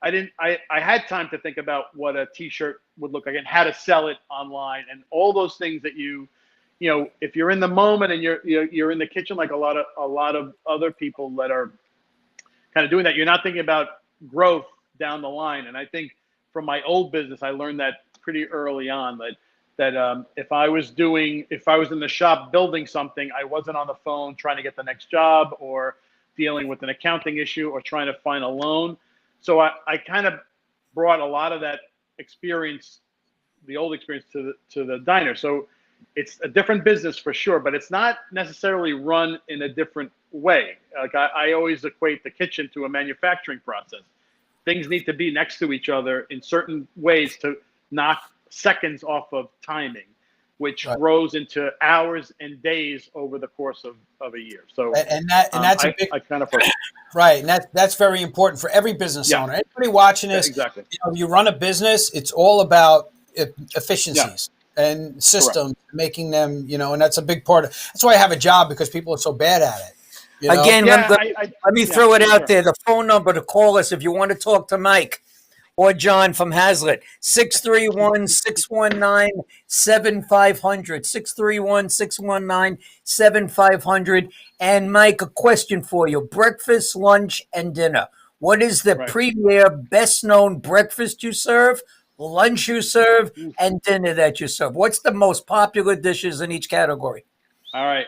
J: I had time to think about what a T-shirt would look like and how to sell it online and all those things that if you're in the moment and you're in the kitchen, like a lot of other people that are kind of doing that, you're not thinking about growth down the line. And I think from my old business, I learned that pretty early on that if I was in the shop building something, I wasn't on the phone trying to get the next job or dealing with an accounting issue or trying to find a loan. So I kind of brought a lot of that experience, the old experience, to the diner. So it's a different business for sure, but it's not necessarily run in a different way. Like I always equate the kitchen to a manufacturing process. Things need to be next to each other in certain ways to knock seconds off of timing, which grows into hours and days over the course of a year. So
C: that's a big right, and that's very important for every business owner. Anybody watching this,
J: exactly.
C: You run a business, it's all about efficiencies. And systems, making them, and that's a big part of. That's why I have a job, because people are so bad at it.
A: Again, let me throw it out there. The phone number to call us if you want to talk to Mike or John from Hazlitt, 631-619-7500, 631-619-7500. And Mike, a question for you. Breakfast, lunch, and dinner. What is the premier, best-known breakfast you serve, lunch you serve, and dinner that you serve? What's the most popular dishes in each category?
J: All right.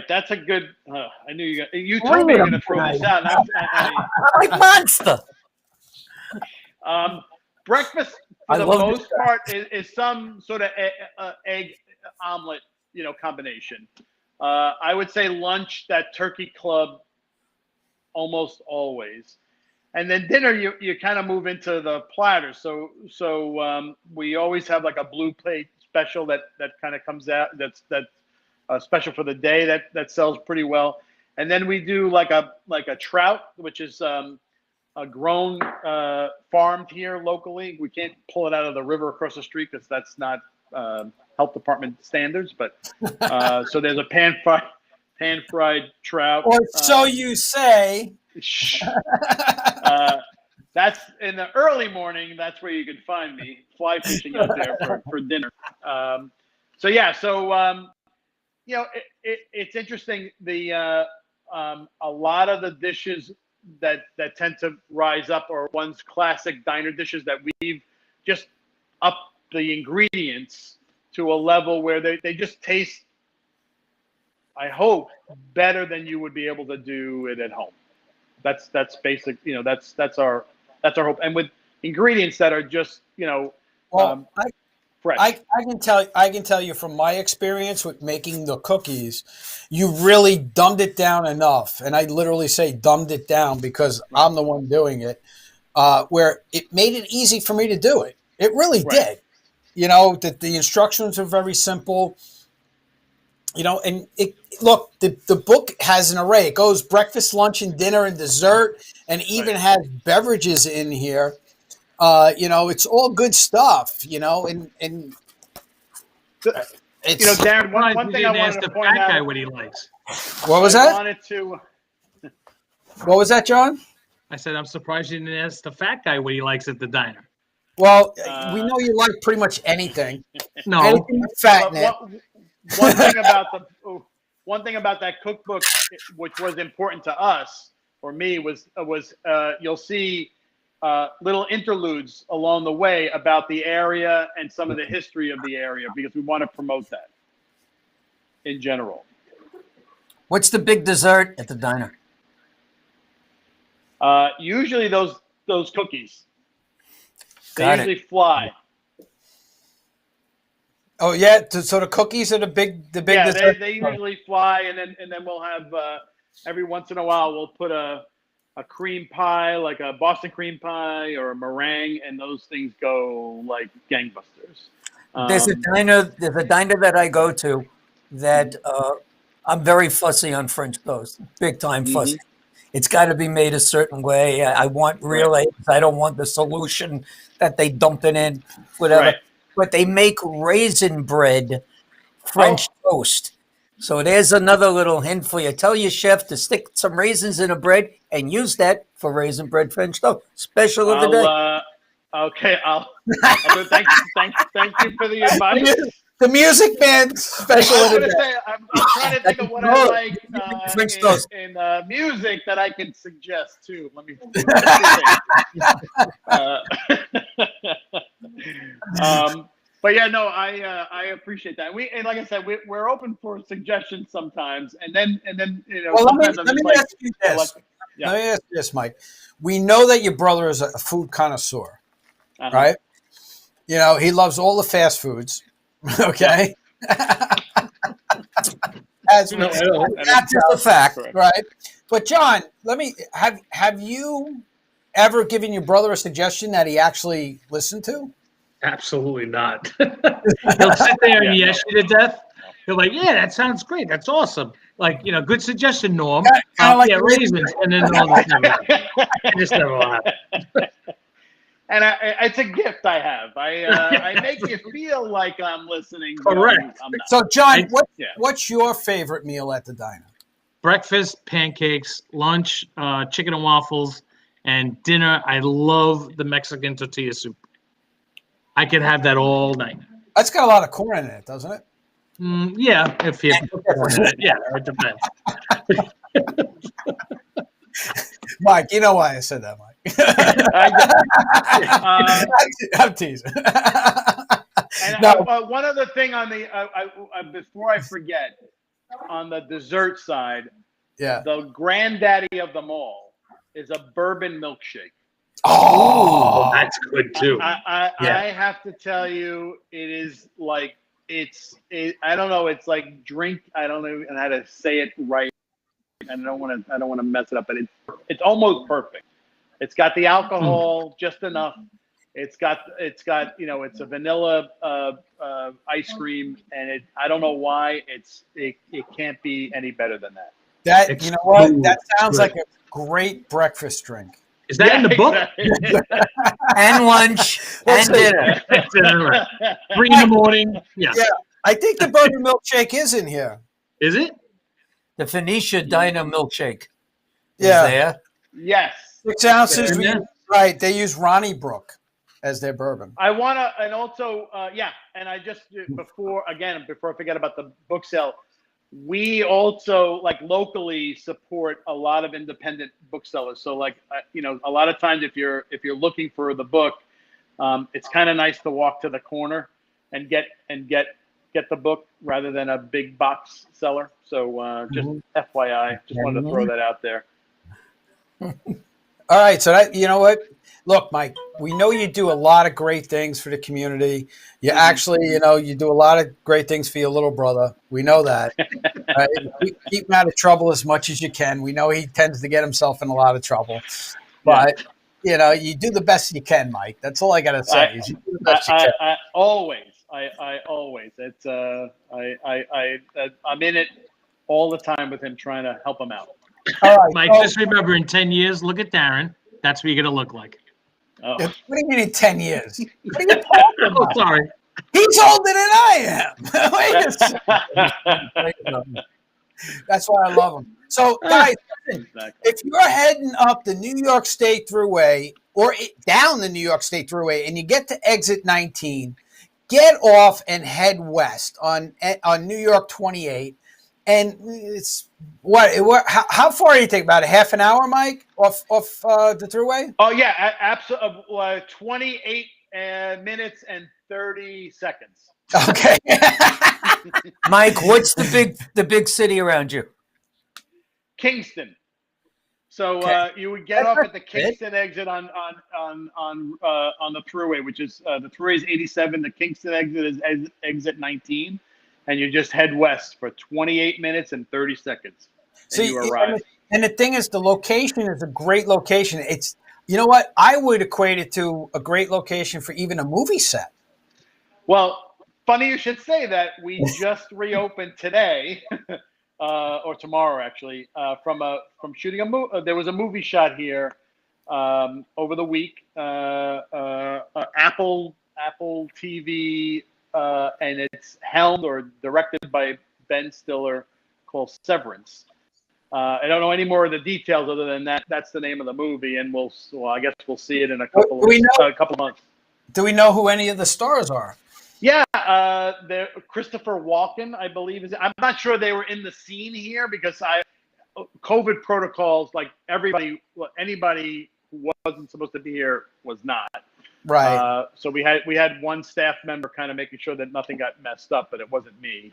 J: That's a good. I knew you told me you were going to throw this out.
A: I'm like monster.
J: Breakfast, for the most part, is some sort of egg omelet, combination. I would say lunch, that turkey club, almost always. And then dinner, you kind of move into the platter. So we always have like a blue plate special that kind of comes out. That's special for the day that sells pretty well. And then we do like a trout, which is a grown, farmed here locally. We can't pull it out of the river across the street because that's not health department standards. But so there's a pan fried trout.
C: Or so you say.
J: That's in the early morning. That's where you can find me fly fishing out there for dinner. It's interesting. A lot of the dishes that tend to rise up are ones classic diner dishes that we've just upped the ingredients to a level where they just taste, I hope, better than you would be able to do it at home. That's basic. That's our hope. And with ingredients that are just fresh.
C: I can tell you from my experience with making the cookies, you really dumbed it down enough, and I literally say dumbed it down because I'm the one doing it, where it made it easy for me to do it. It really did. The instructions are very simple. And the book has an array. It goes breakfast, lunch, and dinner, and dessert, and even has beverages in here. It's all good stuff. And it's
J: Darren. One thing I wanted to point out.
K: Guy what he likes.
C: What was that? What was that, John?
K: I said I'm surprised you didn't ask the fat guy what he likes at the diner.
C: Well, we know you like pretty much anything.
K: No,
C: anything with fat in it.
J: One thing about that cookbook, which was important to us or me, was you'll see little interludes along the way about the area and some of the history of the area because we want to promote that in general.
A: What's the big dessert at the diner?
J: Usually those cookies. They
A: Got
J: usually
A: it.
J: fly.
C: Oh yeah, so the cookies are the big dessert.
J: They usually fly, and then we'll have every once in a while we'll put a cream pie, like a Boston cream pie or a meringue, and those things go like gangbusters.
A: There's a diner that I go to that I'm very fussy on French toast, big time fussy. It's got to be made a certain way. I want real eggs. I don't want the solution that they dump it in, whatever.
J: Right.
A: But they make raisin bread French toast. So there's another little hint for you. Tell your chef to stick some raisins in a bread and use that for raisin bread French toast. Special of the day.
J: Okay, I'll do. Thank you for the advice.
C: The music man special of the day.
J: I'm trying to think of what I like in music that I can suggest too. Let me. But yeah, no, I appreciate that. And like I said, we're open for suggestions sometimes, and then
C: Well, let me ask you this. Let me ask you this, Mike. We know that your brother is a food connoisseur, right? He loves all the fast foods. Okay. That's just a fact, right? But John, have you ever given your brother a suggestion that he actually listened to?
K: Absolutely not. He'll sit there and yes you to death. He'll like, yeah, that sounds great. That's awesome. Like, good suggestion, Norm.
C: Like
K: raisins, and then all this just never happened.
J: And it's a gift I have. I make you feel like I'm listening.
K: Correct.
J: I'm not.
C: So, John, what's your favorite meal at the diner?
K: Breakfast, pancakes, lunch, chicken and waffles, and dinner. I love the Mexican tortilla soup. I could have that all night.
C: That's got a lot of corn in it, doesn't it?
K: Yeah, if you put corn in it. Yeah, it depends.
C: Mike, you know why I said that, Mike. I'm teasing.
J: One other thing on the before I forget, on the dessert side, the granddaddy of them all is a bourbon milkshake.
K: Oh, that's good too.
J: I have to tell you, it is like I don't know. It's like drink. I don't know how to say it right. I don't want to mess it up, but it's almost perfect. It's got the alcohol just enough. It's got it's a vanilla ice cream, and I don't know why it can't be any better than that.
C: You know what? That sounds like a great breakfast drink.
K: Is that in the book?
A: And lunch and dinner.
K: 3 in the morning. Yeah.
C: I think the burger milkshake is in here.
K: Is it?
A: The Phoenicia Diner milkshake.
C: Yeah.
A: Is there?
J: Yes.
C: 6 ounces. Right. They use Ronnie Brook as their bourbon.
J: I want to, and also, and I just, before I forget about the book sale, we also, like, locally support a lot of independent booksellers. So, like, a lot of times if you're looking for the book, it's kind of nice to walk to the corner and get the book rather than a big box seller. So just FYI, just wanted to throw that out there.
C: All right. So you know what? Look, Mike, we know you do a lot of great things for the community. You actually, you do a lot of great things for your little brother. We know that. Right? Keep him out of trouble as much as you can. We know he tends to get himself in a lot of trouble. But, you do the best you can, Mike. That's all I got to say. You do the best you can.
J: I always. It's I'm in it all the time with him, trying to help him out.
C: All right,
K: Mike, just remember, in 10 years, look at Darren. That's what you're going to look like.
J: Oh.
C: What do you mean in 10 years? What are you talking about?
K: Oh, sorry.
C: He's older than I am. Wait a second. That's why I love him. So, guys, listen, if you're heading up the New York State Thruway or down the New York State Thruway and you get to exit 19, get off and head west on New York 28. And it's how far do you think? About a half an hour, Mike, off the Thruway?
J: Oh yeah, absolutely. 28 minutes and 30 seconds.
C: Okay.
A: Mike, what's the big city around you?
J: Kingston. So you would get off at the Kingston exit on the Thruway, which is the Thruway is 87. The Kingston exit is exit 19. And you just head west for 28 minutes and 30 seconds. And you arrive.
C: And the thing is, the location is a great location. It's, you know what? I would equate it to a great location for even a movie set.
J: Well, funny you should say that. We just reopened today, or tomorrow actually, from shooting a movie. There was a movie shot here over the week. Apple TV. And it's helmed or directed by Ben Stiller, called Severance. I don't know any more of the details other than that. That's the name of the movie, and I guess we'll see it in a couple of months.
C: Do we know who any of the stars are?
J: Yeah, Christopher Walken, I believe is. I'm not sure they were in the scene here because COVID protocols, like anybody who wasn't supposed to be here was not.
C: Right.
J: So we had one staff member kind of making sure that nothing got messed up, but it wasn't me.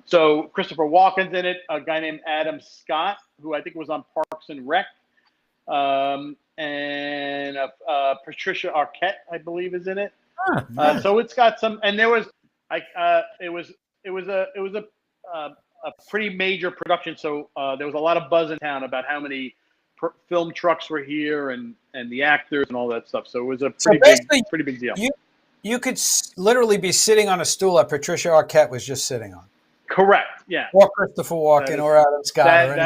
J: So Christopher Walken's in it. A guy named Adam Scott, who I think was on Parks and Rec, and Patricia Arquette, I believe, is in it. Nice. So it's got some, and there was, it was a pretty major production. So there was a lot of buzz in town about how many film trucks were here and the actors and all that stuff. So it was a pretty big deal.
C: You could literally be sitting on a stool that Patricia Arquette was just sitting on.
J: Correct. Yeah.
C: Or Christopher Walken or Adam Scott.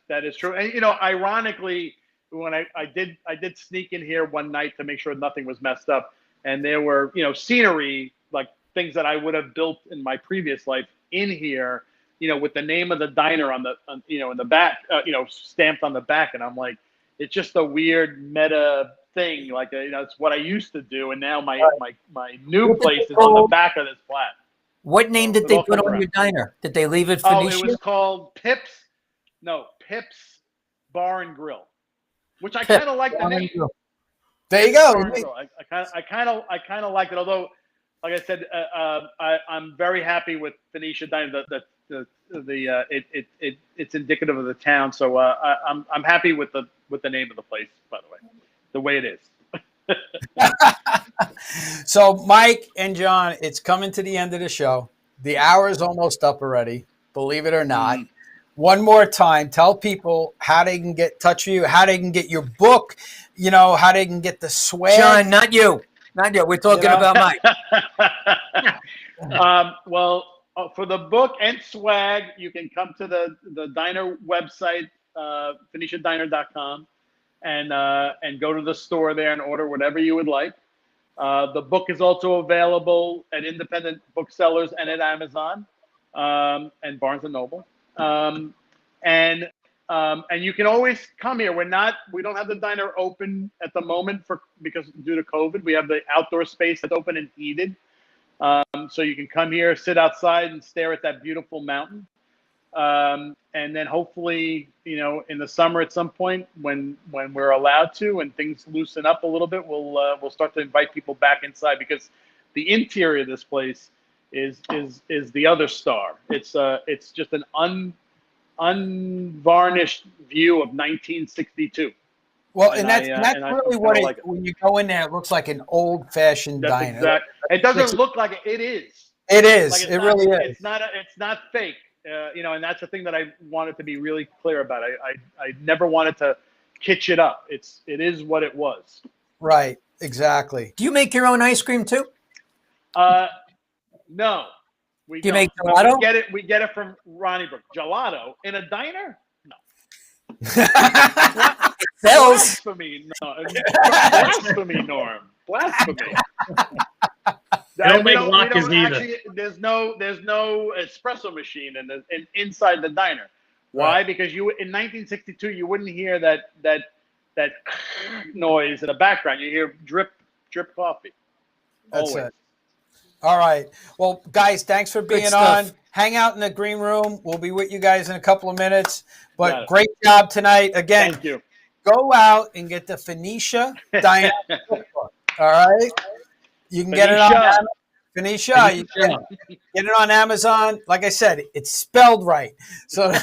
J: That is true. And ironically, when I did sneak in here one night to make sure nothing was messed up, and there were scenery, like things that I would have built in my previous life in here, with the name of the diner in the back, stamped on the back. And I'm like, it's just a weird meta thing. Like, it's what I used to do. And now my new place is on the back of this flat.
A: What name did they put on your diner? Did they leave it Phoenicia?
J: It was called Pips Bar and Grill, which I kind of like the name.
C: There you go.
J: I kind of like it. Although, like I said, I'm very happy with Phoenicia Diner. It's indicative of the town, so I'm happy with the name of the place. By the way. the way it is.
C: So, Mike and John, it's coming to the end of the show. The hour is almost up already, believe it or not. One more time, tell people how they can get in touch with you, how they can get your book, how they can get the swag.
A: John, not you. Not you. We're talking about Mike.
J: Well, for the book and swag, you can come to the Diner website, PhoeniciaDiner.com, and go to the store there and order whatever you would like. The book is also available at independent booksellers and at Amazon and Barnes and Noble. And you can always come here. We don't have the diner open at the moment because due to COVID. We have the outdoor space that's open and heated. So you can come here, sit outside, and stare at that beautiful mountain. And then hopefully, in the summer at some point when we're allowed to and things loosen up a little bit, we'll start to invite people back inside, because the interior of this place is the other star. It's just an unvarnished view of 1962.
C: Well, and that's really what when you go in there, it looks like an old-fashioned diner.
J: Exactly. It doesn't look like it. It is.
C: It is.
J: Like
C: It really is.
J: It's not fake. And that's the thing that I wanted to be really clear about. I never wanted to kitsch it up. It is what it was.
C: Right. Exactly.
A: Do you make your own ice cream too?
J: No.
A: Do you make gelato?
J: We get it from Ronnie Brook. Gelato in a diner? No. Blasphemy, no. Blasphemy, Norm. Blasphemy.
K: They don't make latkes either.
J: Actually, there's no espresso machine inside the diner. Why? Right. Because in 1962 you wouldn't hear that noise in the background. You hear drip coffee.
C: That's
J: Always.
C: it. All right. Well, guys, thanks for being on. Hang out in the green room. We'll be with you guys in a couple of minutes. But great job tonight. Again,
J: thank you.
C: Go out and get the Phoenicia Diner cookbook. All right? You can get it on Phoenicia. You can get it on Amazon. Like I said, it's spelled right. So you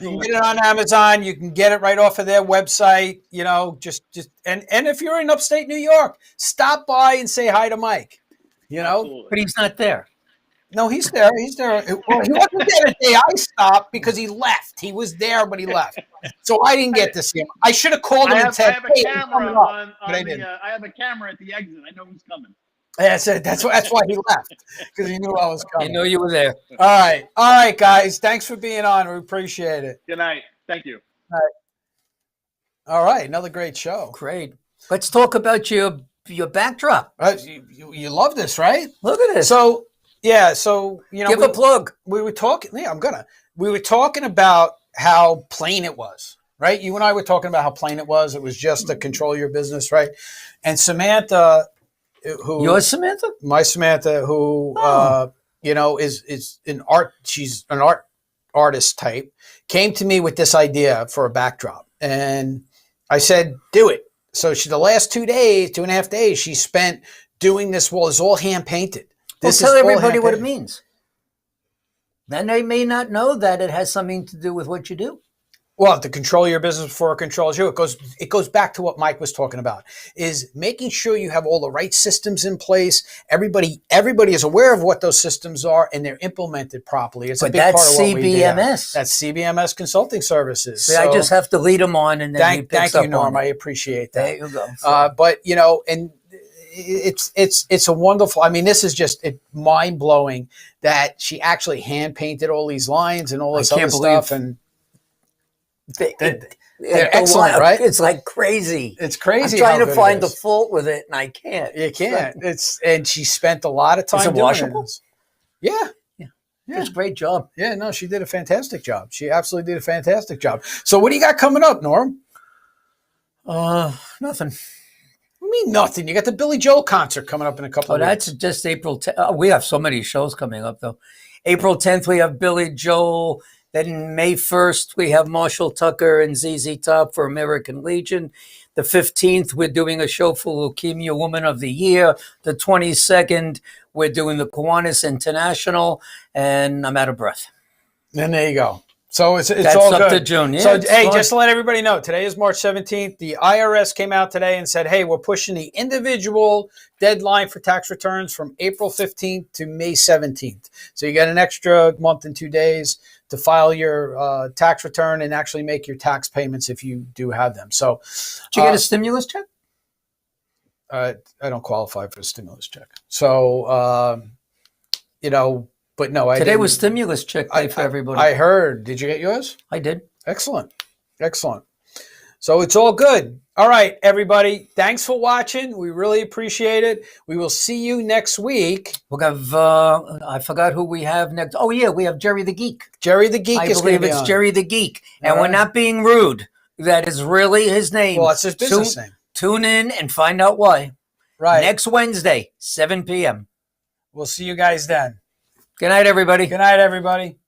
C: can get it on Amazon. You can get it right off of their website. And if you're in upstate New York, stop by and say hi to Mike.
A: But he's not there.
C: No, he's there. He's there. Well, he wasn't there the day I stopped because he left. He was there, but he left. So I didn't get to see him. I should have called him and said, "Hey,
J: I have a camera at the exit. I know who's coming."
C: That's it. That's why he left, because he knew I was coming.
A: He knew you were there.
C: All right, guys. Thanks for being on. We appreciate it.
J: Good night. Thank you.
C: All right. Another great show.
A: Great. Let's talk about your backdrop.
C: You love this, right?
A: Look at this.
C: So. Yeah, so
A: give a plug.
C: We were talking. Yeah, we were talking about how plain it was, right? You and I were talking about how plain it was. It was just to control your business, right? And Samantha,
A: your Samantha,
C: my Samantha, who is an art. She's an artist type. Came to me with this idea for a backdrop, and I said, "Do it." So the last 2.5 days, she spent doing this wall. It's all hand painted.
A: Tell everybody what it means. Then they may not know that it has something to do with what you do.
C: Well, to control your business before it controls you. It goes back to what Mike was talking about, is making sure you have all the right systems in place. Everybody is aware of what those systems are and they're implemented properly. It's a big part of what we do.
A: CBMS.
C: That's CBMS Consulting Services.
A: See, I just have to lead them on, and then
C: thank you, Norm. I appreciate that.
A: There you go.
C: But and it's a wonderful. I mean, this is just mind blowing that she actually hand painted all these lines and all this other stuff, and they're excellent, right?
A: It's like crazy.
C: It's crazy.
A: I'm trying to find the fault with it, and I can't.
C: You can't. And she spent a lot of time.
A: Is it washable?
C: Yeah.
A: It's a great job.
C: Yeah, no, she did a fantastic job. She absolutely did a fantastic job. So, what do you got coming up, Norm?
A: Nothing.
C: What do you mean nothing? You got the Billy Joel concert coming up in a couple of weeks.
A: That's just April 10th. We have so many shows coming up, though. April 10th, we have Billy Joel. Then May 1st, we have Marshall Tucker and ZZ Top for American Legion. The 15th, we're doing a show for Leukemia Woman of the Year. The 22nd, we're doing the Kiwanis International. And I'm out of breath.
C: And there you go. So it's
A: That's
C: all
A: up
C: good.
A: to June. Yeah,
C: So
A: it's
C: hey,
A: fine.
C: just to let everybody know, today is March 17th. The IRS came out today and said, hey, we're pushing the individual deadline for tax returns from April 15th to May 17th. So you got an extra month and 2 days to file your tax return and actually make your tax payments if you do have them. So
A: Did you get a stimulus check?
C: I don't qualify for a stimulus check. So, but no,
A: Today was stimulus check day for everybody.
C: I heard. Did you get yours?
A: I did.
C: Excellent. Excellent. So it's all good. All right, everybody. Thanks for watching. We really appreciate it. We will see you next week.
A: We'll have, I forgot who we have next. Oh, yeah, we have Jerry the Geek.
C: Jerry the Geek
A: I
C: is
A: believe
C: going to be
A: it's
C: on.
A: Jerry the Geek. And
C: All
A: we're
C: right.
A: not being rude. That is really his name.
C: Well, that's his business name.
A: Tune in and find out why.
C: Right.
A: Next Wednesday, 7 p.m.
C: We'll see you guys then.
A: Good night, everybody.
C: Good night, everybody.